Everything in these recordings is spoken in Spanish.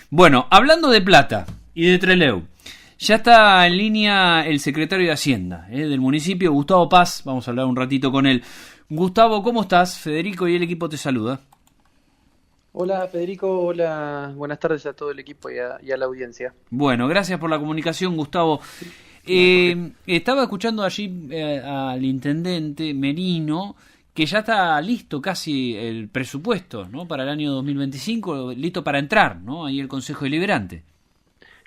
Bueno, hablando de plata y de Trelew, ya está en línea el secretario de Hacienda del municipio, Gustavo Paz. Vamos a hablar un ratito con él. Gustavo, ¿cómo estás? Federico y el equipo te saluda. Hola Federico, hola, buenas tardes a todo el equipo y a la audiencia. Bueno, gracias por la comunicación, Gustavo. No hay por qué. Estaba escuchando allí al intendente Merino que ya está listo casi el presupuesto, ¿no? Para el año 2025, listo para entrar, ¿no? Ahí el Consejo Deliberante.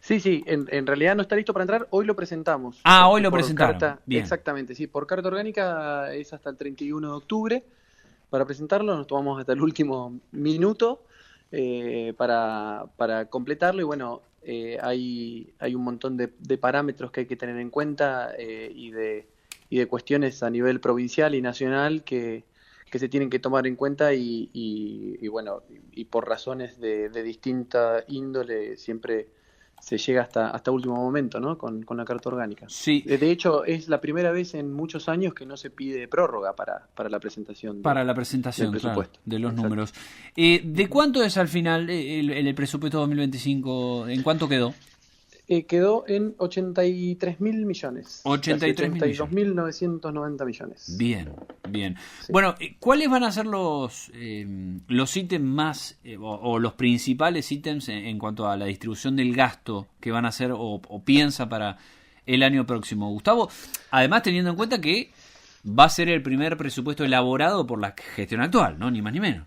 Sí, en realidad no está listo para entrar, hoy lo presentamos, Ah, hoy porque lo por presentaron. carta, Bien. exactamente, sí, por carta orgánica es hasta el 31 de octubre para presentarlo, nos tomamos hasta el último minuto para completarlo y bueno, hay un montón de parámetros que hay que tener en cuenta y de cuestiones a nivel provincial y nacional que se tienen que tomar en cuenta y bueno, y por razones de distinta índole siempre se llega hasta último momento, ¿no? Con la carta orgánica. Sí, De hecho, es la primera vez en muchos años que no se pide prórroga para la presentación para la del presentación, claro, presupuesto. de los Exacto. números. ¿De cuánto es al final el presupuesto 2025? ¿En cuánto quedó? Quedó en 83.000 millones, casi 83 mil millones. 82.990 millones. Bien, bien. Sí. Bueno, ¿cuáles van a ser los ítems más o los principales ítems en cuanto a la distribución del gasto que van a hacer o piensa para el año próximo, Gustavo? Además, teniendo en cuenta que va a ser el primer presupuesto elaborado por la gestión actual, ¿no? Ni más ni menos.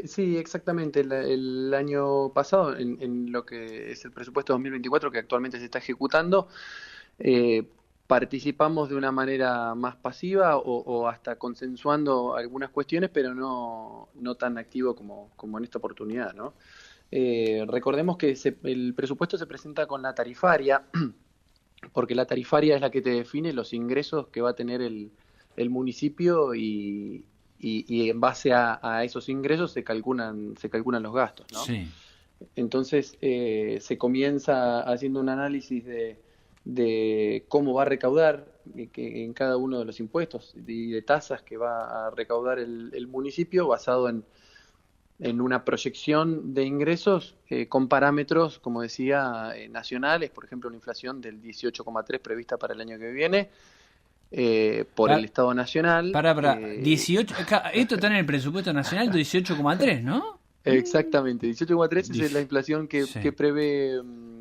Sí, exactamente. El año pasado, en lo que es el presupuesto 2024 que actualmente se está ejecutando, eh, participamos de una manera más pasiva o hasta consensuando algunas cuestiones, pero no tan activo como en esta oportunidad, ¿no? Recordemos que el presupuesto se presenta con la tarifaria, porque la tarifaria es la que te define los ingresos que va a tener el municipio y en base a esos ingresos se calculan los gastos, ¿no? Sí, Entonces se comienza haciendo un análisis de cómo va a recaudar que en cada uno de los impuestos y de tasas que va a recaudar el municipio basado en una proyección de ingresos con parámetros, como decía, nacionales, por ejemplo, una inflación del 18,3 prevista para el año que viene por el para, Estado Nacional. 18, esto está en el presupuesto nacional 18,3, ¿no? Exactamente, 18,3 es la Dif- inflación que sí. prevé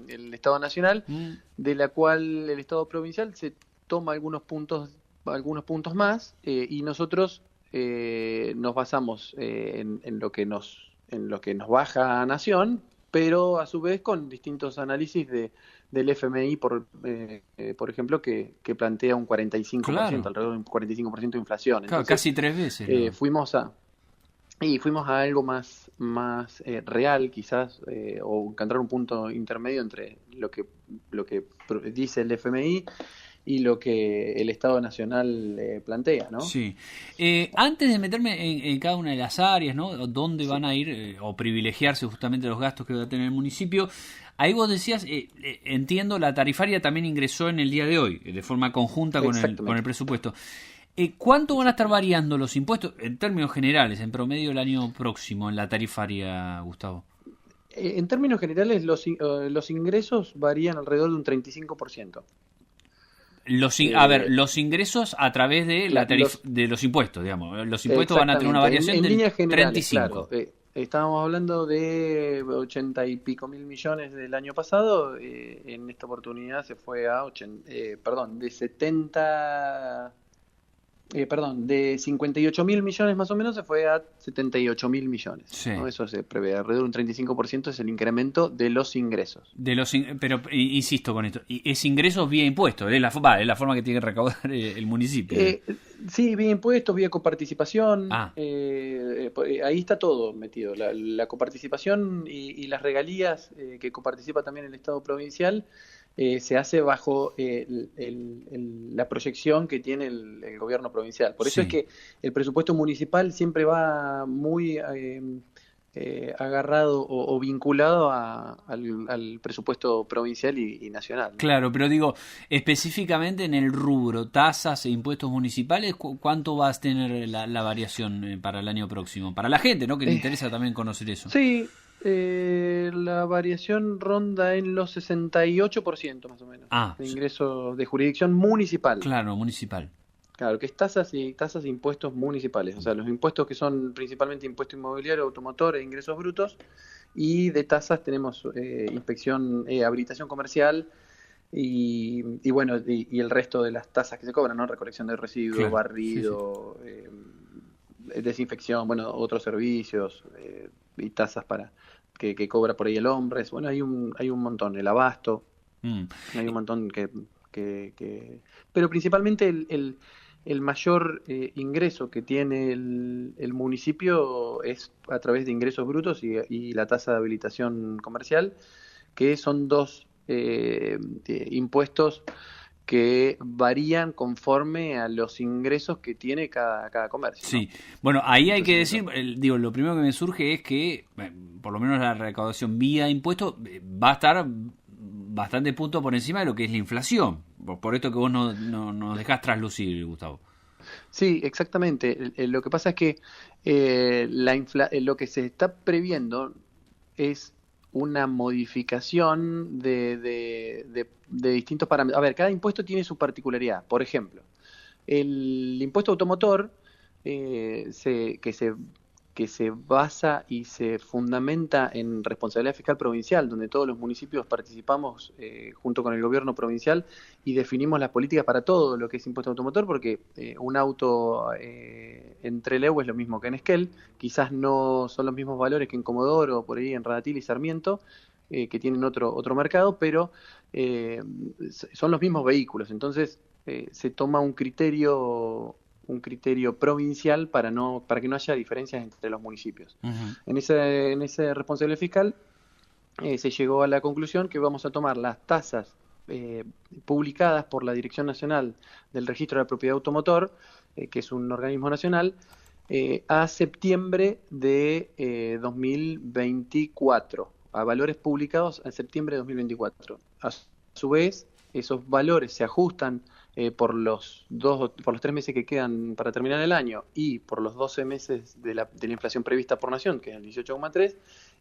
el Estado Nacional, Mm, de la cual el Estado Provincial se toma algunos puntos más y nosotros nos basamos en lo que nos baja a Nación, pero a su vez con distintos análisis del FMI, por ejemplo, que plantea un 45%, claro, alrededor de un 45% de inflación. claro, Entonces, casi 3 veces eh, lo. fuimos a, fuimos a algo más real, quizás, o encontrar un punto intermedio entre lo que dice el FMI y lo que el Estado Nacional plantea, ¿no? Sí. Antes de meterme en cada una de las áreas, ¿no? Dónde van Sí, a ir o privilegiarse justamente los gastos que va a tener el municipio, ahí vos decías, entiendo, la tarifaria también ingresó en el día de hoy, de forma conjunta con el exactamente, presupuesto. ¿Cuánto van a estar exactamente. variando los impuestos en términos generales, en promedio el año próximo, en la tarifaria, Gustavo? En términos generales, los ingresos varían alrededor de un 35%. A ver, Eh, los ingresos a través de la cla- tarifa, los, de los impuestos, digamos. Los impuestos van a tener una Exactamente, variación en del líneas generales, claro. 35. Estábamos hablando de 80 y pico mil millones del año pasado, en esta oportunidad se fue a 80, perdón, de 58.000 millones más o menos se fue a 78.000 millones, Sí. ¿no? Eso se prevé, alrededor de un 35% es el incremento de los ingresos. Pero insisto con esto, es ingresos vía impuestos, es la forma que tiene que recaudar el municipio. Eh, sí, vía impuestos, vía coparticipación, Ah, ahí está todo metido. La coparticipación y las regalías que coparticipa también el Estado provincial se hace bajo la proyección que tiene el gobierno provincial. Por eso es sí. que el presupuesto municipal siempre va muy agarrado o vinculado al presupuesto provincial y nacional, ¿no? Claro, pero digo, específicamente en el rubro, tasas e impuestos municipales, ¿cuánto vas a tener la variación para el año próximo? Para la gente, ¿no? Que le Eh, interesa también conocer eso. Sí, La variación ronda en los 68% más o menos, Ah, de ingresos de jurisdicción municipal. claro, municipal. Claro, que es tasas de impuestos municipales, o sea, los impuestos que son principalmente impuesto inmobiliario, automotor e ingresos brutos, y de tasas tenemos inspección, habilitación comercial y bueno, y el resto de las tasas que se cobran, ¿no? Recolección de residuos, Claro, sí, sí. barrido, desinfección, bueno, otros servicios y tasas que cobra por ahí el hombre. Bueno, hay un montón, el abasto, Mm. hay un montón que... Pero principalmente el mayor ingreso que tiene el municipio es a través de ingresos brutos y la tasa de habilitación comercial, que son dos impuestos que varían conforme a los ingresos que tiene cada comercio, ¿no? Sí, bueno, ahí hay que Entonces decir, eso. digo, lo primero que me surge es que, por lo menos la recaudación vía impuestos va a estar bastante punto por encima de lo que es la inflación, por esto que vos no nos dejás traslucir, Gustavo. Sí, exactamente. Lo que pasa es que lo que se está previendo es una modificación de distintos parámetros. A ver, cada impuesto tiene su particularidad. Por ejemplo, el impuesto automotor eh, se- que se, que se basa y se fundamenta en responsabilidad fiscal provincial, donde todos los municipios participamos junto con el gobierno provincial y definimos las políticas para todo lo que es impuesto automotor, porque un auto en Trelew es lo mismo que en Esquel, quizás no son los mismos valores que en Comodoro, por ahí en Radatil y Sarmiento, que tienen otro mercado, pero eh, son los mismos vehículos. Entonces, se toma un criterio provincial para que no haya diferencias entre los municipios. Ujú. En ese responsable fiscal se llegó a la conclusión que vamos a tomar las tasas publicadas por la Dirección Nacional del Registro de la Propiedad Automotor, que es un organismo nacional, a septiembre de 2024, a valores publicados en septiembre de 2024. A su vez, esos valores se ajustan por los 3 meses que quedan para terminar el año y por los 12 meses de la inflación prevista por nación, que es el 18,3,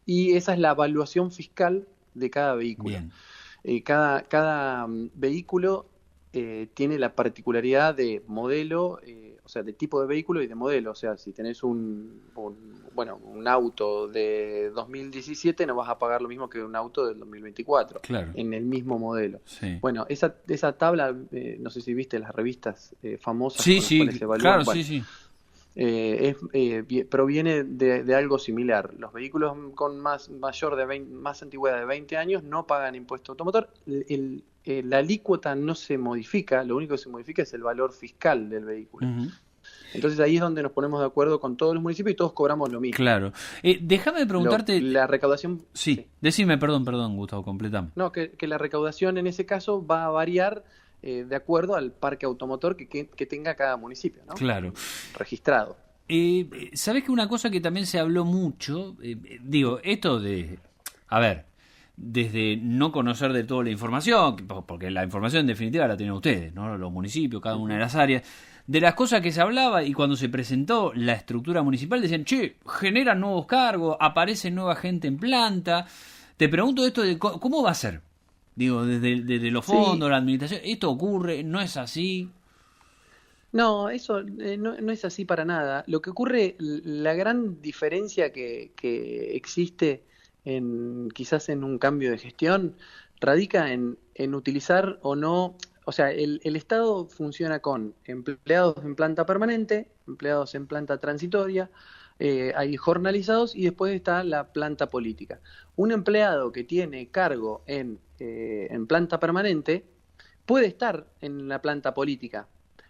y esa es la evaluación fiscal de cada vehículo. Bien. Cada vehículo tiene la particularidad de modelo, o sea, de tipo de vehículo y de modelo. O sea, si tenés un auto de 2017, no vas a pagar lo mismo que un auto del 2024 Claro, en el mismo modelo. sí. Bueno, esa tabla, no sé si viste las revistas famosas Sí, con las cuales sí, se evalúan. claro, Bueno, sí, sí. proviene de algo similar. Los vehículos con más antigüedad de 20 años no pagan impuesto automotor. La alícuota no se modifica, lo único que se modifica es el valor fiscal del vehículo. Ujú. Entonces ahí es donde nos ponemos de acuerdo con todos los municipios y todos cobramos lo mismo. Claro. Déjame preguntarte, La recaudación, sí, sí. decime, perdón, Gustavo, completame. No, que la recaudación en ese caso va a variar de acuerdo al parque automotor que tenga cada municipio, ¿no? Claro. Registrado. ¿Sabés que una cosa que también se habló mucho? Digo, esto de... A ver, desde no conocer de todo la información, porque la información en definitiva la tienen ustedes, ¿no? Los municipios, cada una de Ujú. las áreas. De las cosas que se hablaba y cuando se presentó la estructura municipal decían, che, generan nuevos cargos, aparece nueva gente en planta. Te pregunto esto de cómo va a ser. Digo, desde los Sí, fondos, la administración, ¿esto ocurre? ¿No es así? no, eso no es así para nada. Lo que ocurre, la gran diferencia que existe quizás en un cambio de gestión, radica en utilizar o no, o sea, el Estado funciona con empleados en planta permanente, empleados en planta transitoria, hay jornalizados y después está la planta política. Un empleado que tiene cargo en planta permanente puede estar en la planta política,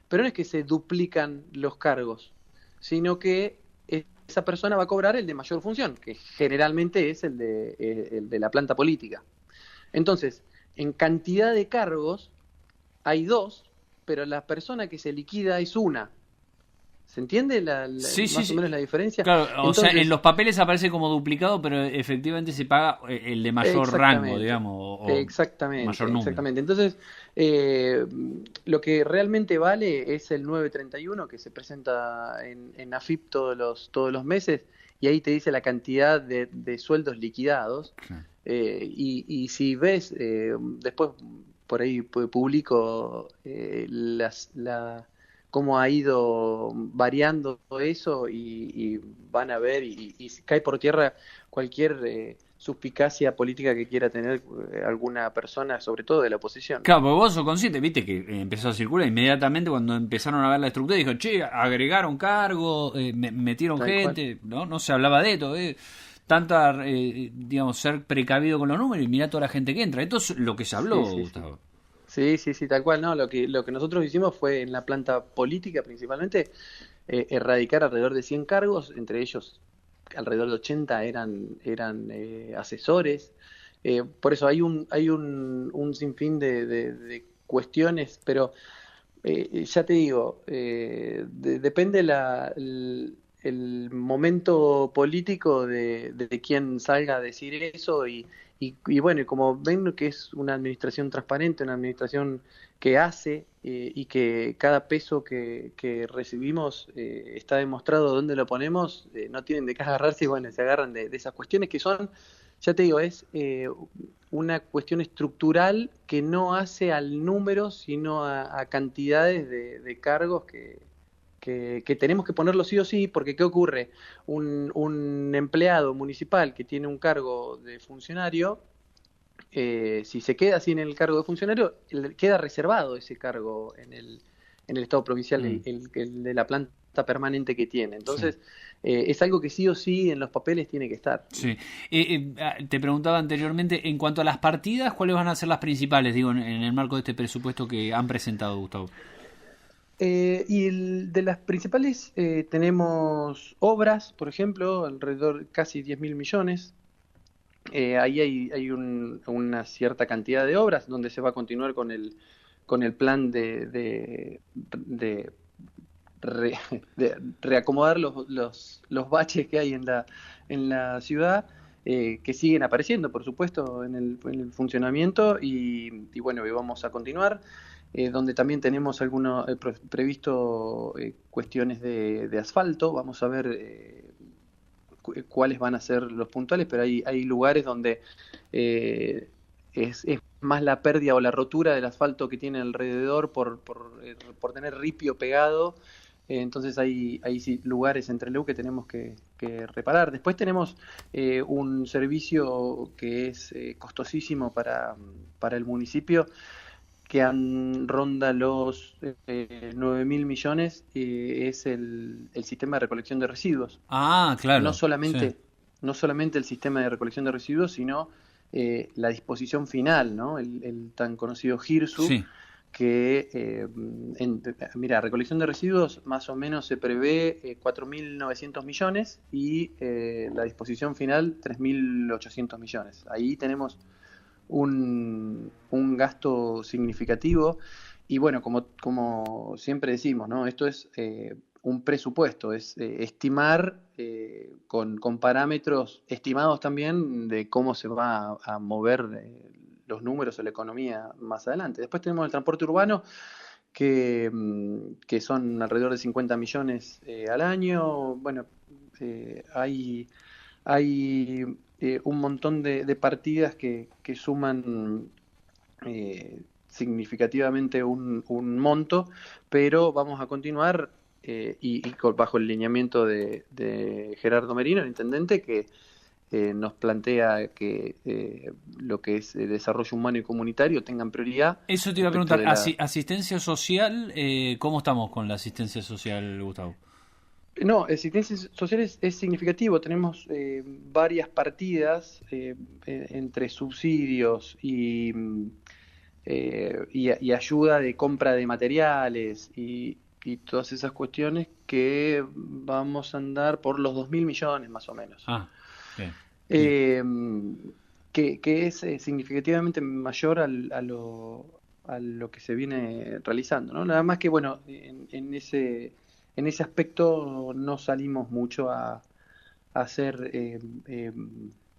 pero no es que se duplican los cargos, sino que esa persona va a cobrar el de mayor función, que generalmente es el de la planta política. Entonces, en cantidad de cargos hay dos, pero la persona que se liquida es una. ¿Se entiende Sí, sí, más o sí. menos la diferencia? Claro, o sea, en Entonces, los papeles aparece como duplicado, pero efectivamente se paga el de mayor rango, exactamente, digamos, o mayor exactamente, número. exactamente. Entonces, eh, lo que realmente vale es el 931 que se presenta en AFIP todos los meses y ahí te dice la cantidad de sueldos liquidados. Claro. Y si ves, después por ahí publico cómo ha ido variando eso y van a ver y cae por tierra cualquier suspicacia política que quiera tener alguna persona, sobre todo de la oposición. Claro, porque vos sos consciente, viste que empezó a circular inmediatamente cuando empezaron a ver la estructura, dijo, che, agregaron cargo, metieron Tal cual. gente, no se hablaba de esto, tanta, digamos, ser precavido con los números y mirá toda la gente que entra. Esto es lo que se habló, Sí, sí, sí. Gustavo. Sí, sí, sí, tal cual, ¿no? Lo que nosotros hicimos fue en la planta política principalmente erradicar alrededor de 100 cargos, entre ellos alrededor de 80 eran asesores. Por eso hay un sinfín de cuestiones, pero ya te digo, depende el momento político de quién salga a decir eso y bueno, y como ven que es una administración transparente, una administración que hace y que cada peso que recibimos está demostrado dónde lo ponemos, no tienen de qué agarrarse y bueno, se agarran de esas cuestiones que son, ya te digo, es una cuestión estructural que no hace al número, sino a cantidades de cargos que tenemos que ponerlo sí o sí, porque ¿qué ocurre? Un empleado municipal que tiene un cargo de funcionario, si se queda sin el cargo de funcionario, queda reservado ese cargo en el Estado provincial, Mm, el de la planta permanente que tiene. sí. Entonces, es algo que sí o sí en los papeles tiene que estar. Sí. Te preguntaba anteriormente, en cuanto a las partidas, ¿cuáles van a ser las principales, digo, en el marco de este presupuesto que han presentado, Gustavo? De las principales tenemos obras, por ejemplo, alrededor casi 10.000 millones. Ahí hay una cierta cantidad de obras donde se va a continuar con el plan de, re- de reacomodar los baches que hay en la ciudad, que siguen apareciendo, por supuesto, en el funcionamiento y bueno, y vamos a continuar. Donde también tenemos algunos previsto cuestiones de asfalto. Vamos a ver cuáles van a ser los puntuales, pero hay lugares donde es más la pérdida o la rotura del asfalto que tiene alrededor por tener ripio pegado. Entonces hay sí lugares entre Trelew que tenemos que reparar. Después tenemos un servicio que es costosísimo para el municipio, que ronda los 9.000 millones, es el sistema de recolección de residuos. Ah, No claro, sí, solamente, no solamente el sistema de recolección de residuos, sino la disposición final, ¿no? El tan conocido GIRSU, sí. que, mira, recolección de residuos más o menos se prevé 4.900 millones y la disposición final 3.800 millones. Ahí tenemos un gasto significativo y bueno, como siempre decimos, ¿no? Esto es un presupuesto, es estimar con parámetros estimados también de cómo se va a mover los números o la economía más adelante. Después tenemos el transporte urbano, que son alrededor de 50 millones al año. Bueno, hay un montón de partidas que suman significativamente un monto, pero vamos a continuar bajo el lineamiento de Gerardo Merino, el intendente, que nos plantea que lo que es desarrollo humano y comunitario tengan prioridad Eso te iba a respecto preguntar, de la... asistencia social, ¿cómo estamos con la asistencia social, Gustavo? No, asistencia social es significativo. Tenemos varias partidas entre subsidios y ayuda de compra de materiales y todas esas cuestiones, que vamos a andar por los 2.000 millones más o menos. Ah, bien, bien. Eh, que es significativamente mayor a lo que se viene realizando, ¿no? Nada más que, bueno, en ese aspecto no salimos mucho a hacer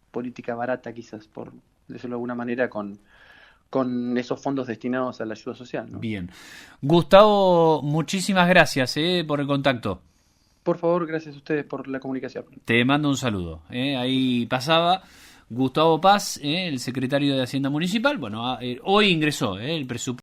política barata, quizás, por decirlo de alguna manera, con esos fondos destinados a la ayuda social, ¿no? Bien. Gustavo, muchísimas gracias por el contacto. Por favor, gracias a ustedes por la comunicación. Te mando un saludo. Ahí pasaba Gustavo Paz, el secretario de Hacienda Municipal. Bueno, hoy ingresó el presupuesto.